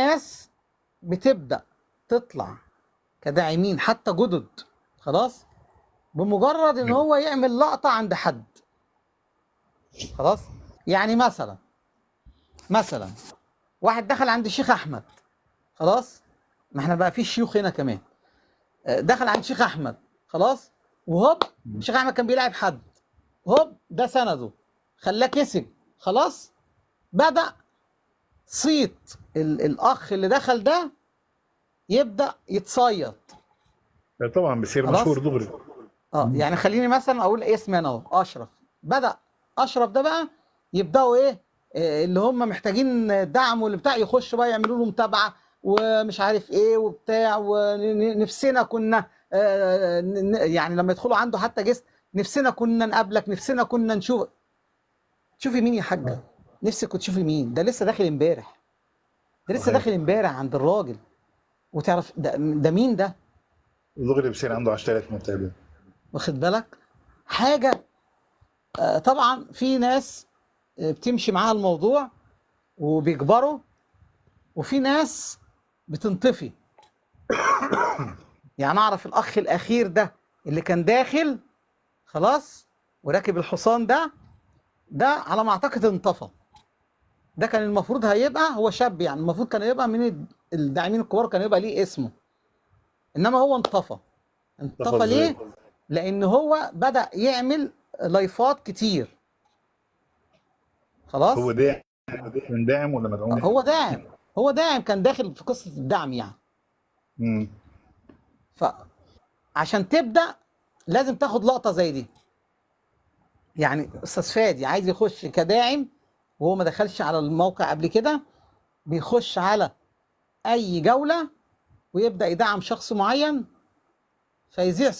ناس بتبدأ تطلع كداعمين حتى جدد، خلاص، بمجرد ان هو يعمل لقطة عند حد. خلاص، يعني مثلا واحد دخل عند الشيخ احمد، خلاص، ما احنا بقى في شيوخ هنا كمان، دخل عند الشيخ احمد، خلاص، وهوب الشيخ احمد كان بيلعب حد، هوب ده سنده خلاه كسب، خلاص، بدأ صيت الاخ اللي دخل ده يبدأ يتصيد. طبعا بصير خلاص، مشهور دغري. يعني خليني مثلا اقول اسمي انا اهو اشرف. بدأ اشرف ده بقى يبداوا ايه، اللي هم محتاجين دعم واللي بتاع يخشوا بقى يعملوا له متابعه ومش عارف ايه وبتاع، ونفسنا كنا يعني لما يدخلوا عنده حتى جست، نفسنا كنا نقابلك، نفسنا كنا نشوف. تشوفي مين يا حاجه؟ نفسك كنت تشوفي مين؟ ده لسه داخل امبارح، ده لسه صحيح، داخل امبارح عند الراجل، وتعرف ده مين ده؟ دغري بصير عنده 10,000 متابع. واخد بالك؟ حاجه. طبعا في ناس بتمشي معاها الموضوع وبيكبروا، وفي ناس بتنطفي. يعني اعرف الاخ الاخير ده اللي كان داخل، خلاص، وراكب الحصان ده على ما اعتقد انطفى. ده كان المفروض هيبقى هو شاب، يعني المفروض كان يبقى من الداعمين الكبار، كان يبقى ليه اسمه، انما هو انطفى. انطفى تفضل ليه؟ لان هو بدأ يعمل لايفات كتير. هو خلاص، داعم من داعم ولا مدعوم؟ هو داعم، هو داعم كان داخل في قصة الدعم يعني. امم فعشان تبدأ لازم تاخد لقطة زي دي. يعني استاذ فادي عايز يخش كداعم وهو ما دخلش على الموقع قبل كده، بيخش على اي جولة ويبدأ يدعم شخص معين فيذيع